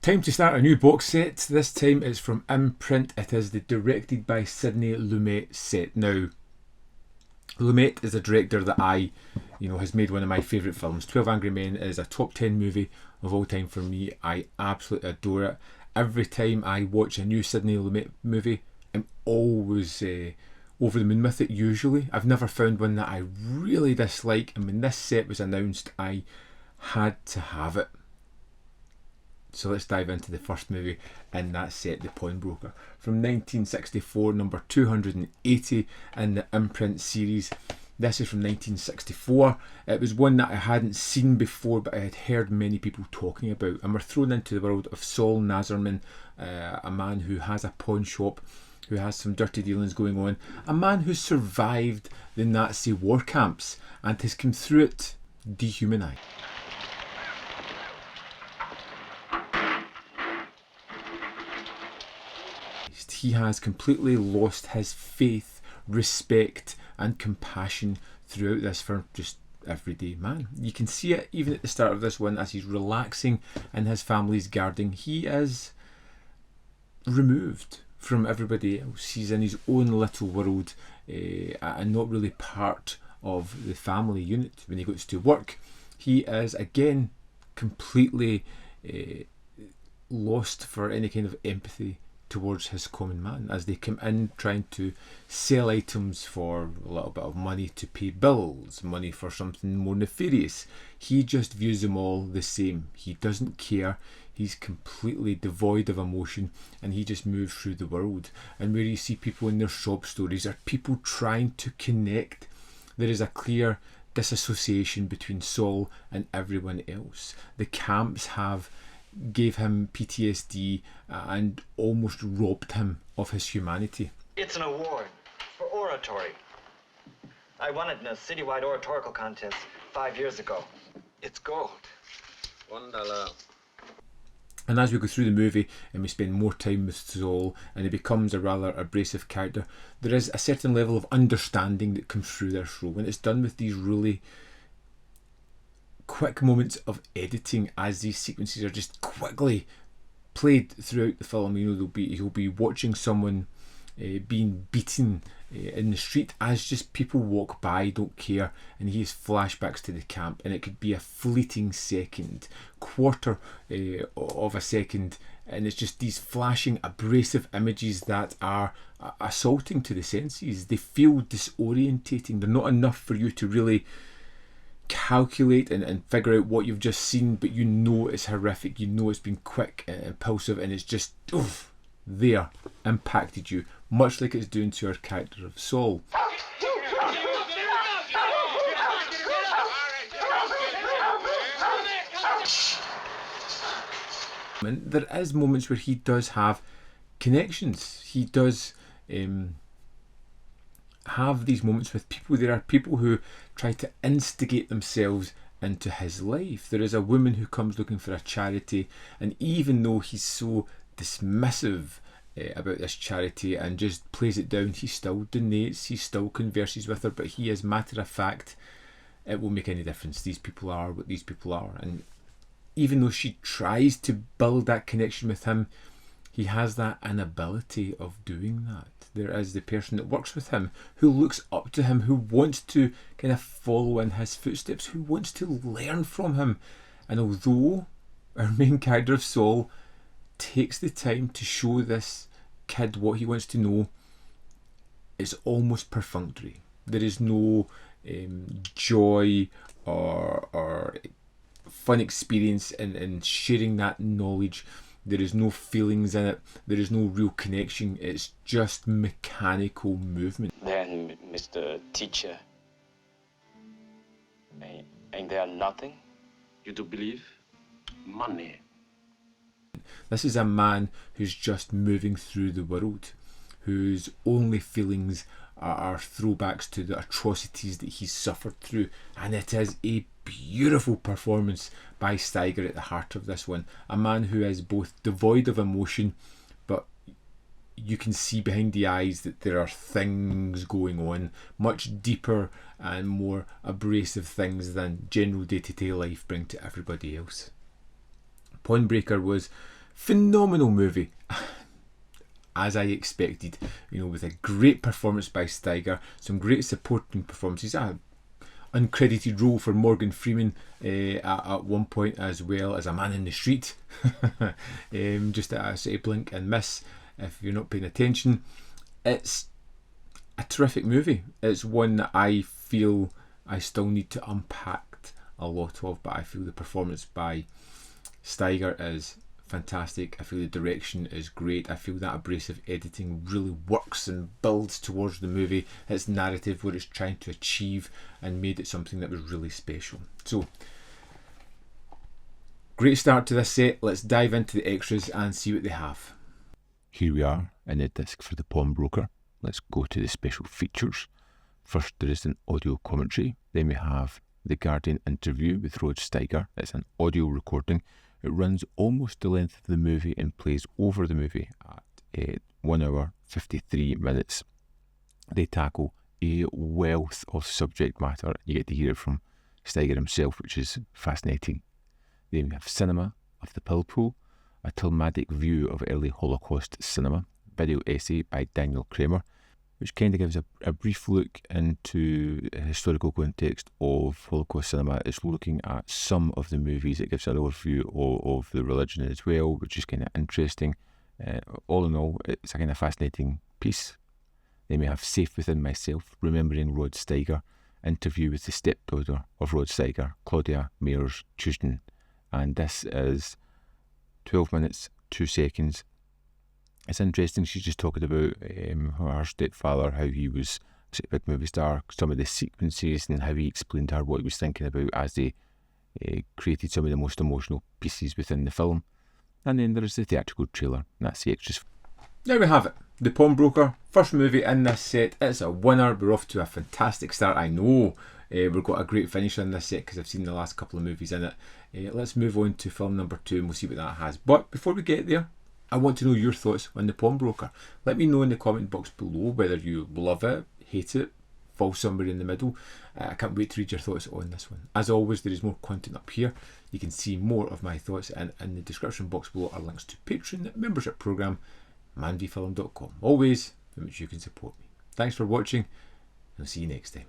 Time to start a new box set. This time it's from Imprint. It is the directed by Sidney Lumet set. Now, Lumet is a director that has made one of my favourite films. 12 Angry Men is a top 10 movie of all time for me. I absolutely adore it. Every time I watch a new Sidney Lumet movie, I'm always over the moon with it, usually. I've never found one that I really dislike, and when this set was announced, I had to have it. So let's dive into the first movie in that set, The Pawnbroker. From 1964, number 280 in the Imprint series. This is from 1964. It was one that I hadn't seen before, but I had heard many people talking about. And we're thrown into the world of Saul Nazarman, a man who has a pawn shop, who has some dirty dealings going on. A man who survived the Nazi war camps and has come through it dehumanised. He has completely lost his faith, respect and compassion throughout this for just everyday man. You can see it even at the start of this one as he's relaxing in his family's garden. He is removed from everybody else. He's in his own little world and not really part of the family unit. When he goes to work, he is again completely lost for any kind of empathy towards his common man as they come in trying to sell items for a little bit of money to pay bills, money for something more nefarious. He just views them all the same. He doesn't care. He's completely devoid of emotion and he just moves through the world. And where you see people in their sob stories are people trying to connect. There is a clear disassociation between Saul and everyone else. The camps gave him PTSD and almost robbed him of his humanity. It's an award for oratory. I won it in a citywide oratorical contest 5 years ago. It's gold. $1. And as we go through the movie and we spend more time with Saul and he becomes a rather abrasive character, there is a certain level of understanding that comes through this role. When it's done with these really quick moments of editing as these sequences are just quickly played throughout the film. He'll be watching someone being beaten in the street as just people walk by, don't care, and he has flashbacks to the camp, and it could be a fleeting second, quarter of a second, and it's just these flashing abrasive images that are assaulting to the senses. They feel disorientating. They're not enough for you to really calculate and figure out what you've just seen, but you know it's horrific, you know it's been quick and impulsive, and it's just there, impacted you, much like it's doing to our character of Saul. And there is moments where he does have connections. He does have these moments with people. There are people who try to instigate themselves into his life. There is a woman who comes looking for a charity, and even though he's so dismissive about this charity and just plays it down, he still donates, he still converses with her, but he is matter of fact, it won't make any difference. These people are what these people are. And even though she tries to build that connection with him, he has that inability of doing that. There is the person that works with him who looks up to him, who wants to kind of follow in his footsteps, who wants to learn from him. And although our main character of Saul takes the time to show this kid what he wants to know, it's almost perfunctory. There is no joy or fun experience in sharing that knowledge. There is no feelings in it. There is no real connection. It's just mechanical movement. Then, Mr. Teacher, ain't there nothing? You do believe? Money. This is a man who's just moving through the world, whose only feelings are throwbacks to the atrocities that he's suffered through. And it is a beautiful performance by Steiger at the heart of this one. A man who is both devoid of emotion, but you can see behind the eyes that there are things going on, much deeper and more abrasive things than general day-to-day life bring to everybody else. Pawnbroker was Phenomenal movie. As I expected, with a great performance by Steiger, some great supporting performances. Uncredited role for Morgan Freeman at one point, as well as a man in the street. Just a sort of blink and miss if you're not paying attention. It's a terrific movie. It's one that I feel I still need to unpack a lot of, but I feel the performance by Steiger is fantastic. I feel the direction is great. I feel that abrasive editing really works and builds towards the movie, its narrative, what it's trying to achieve, and made it something that was really special. So, great start to this set. Let's dive into the extras and see what they have. Here we are in the disc for the Pawnbroker. Let's go to the special features. First, there is an audio commentary. Then we have the Guardian interview with Rod Steiger. It's an audio recording. It runs almost the length of the movie and plays over the movie at 1 hour 53 minutes. They tackle a wealth of subject matter. You get to hear it from Steiger himself, which is fascinating. Then we have Cinema of the Pill Pool, a Talmudic view of early Holocaust cinema, video essay by Daniel Kramer, which kind of gives a brief look into a historical context of Holocaust cinema. It's looking at some of the movies. It gives an overview of the religion as well, which is kind of interesting. All in all, it's a kind of fascinating piece. Then we have Safe Within Myself, Remembering Rod Steiger, interview with the stepdaughter of Rod Steiger, Claudia Mayers-Chusden. And this is 12 minutes, 2 seconds. It's interesting, she's just talking about her stepfather, how he was a big movie star, some of the sequences and how he explained to her what he was thinking about as they created some of the most emotional pieces within the film. And then there's the theatrical trailer, and that's the extras. There we have it. The Pawnbroker, first movie in this set. It's a winner. We're off to a fantastic start. I know we've got a great finish on this set because I've seen the last couple of movies in it. Let's move on to film number 2 and we'll see what that has. But before we get there, I want to know your thoughts on The Pawnbroker. Let me know in the comment box below whether you love it, hate it, fall somewhere in the middle. I can't wait to read your thoughts on this one. As always, there is more content up here. You can see more of my thoughts, and in the description box below are links to Patreon, membership program, manvfilm.com. Always in which you can support me. Thanks for watching, and I'll see you next time.